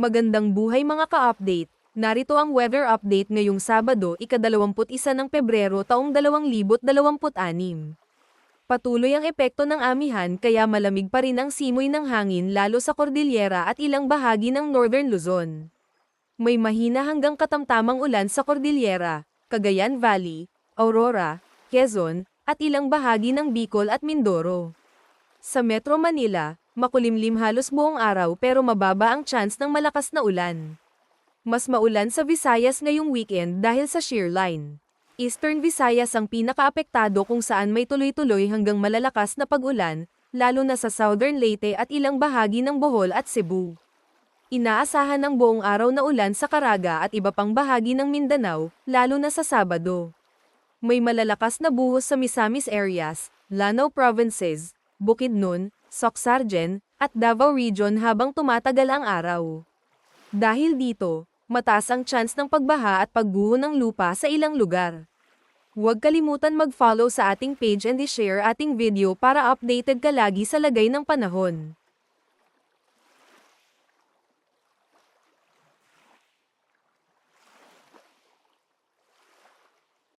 Magandang buhay mga ka-update. Narito ang weather update ngayong Sabado, ika-21 ng Pebrero taong 2026. Patuloy ang epekto ng amihan kaya malamig pa rin ang simoy ng hangin lalo sa Cordillera at ilang bahagi ng Northern Luzon. May mahina hanggang katamtamang ulan sa Cordillera, Cagayan Valley, Aurora, Quezon, at ilang bahagi ng Bicol at Mindoro. Sa Metro Manila, makulimlim halos buong araw pero mababa ang chance ng malakas na ulan. Mas maulan sa Visayas ngayong weekend dahil sa shear line. Eastern Visayas ang pinakaapektado kung saan may tuloy-tuloy hanggang malalakas na pag-ulan, lalo na sa Southern Leyte at ilang bahagi ng Bohol at Cebu. Inaasahan ng buong araw na ulan sa Caraga at iba pang bahagi ng Mindanao, lalo na sa Sabado. May malalakas na buhos sa Misamis areas, Lanao Provinces, Bukidnon, Socsargen, at Davao Region habang tumatagal ang araw. Dahil dito, mataas ang chance ng pagbaha at pagguho ng lupa sa ilang lugar. Huwag kalimutan mag-follow sa ating page and i-share ating video para updated ka lagi sa lagay ng panahon.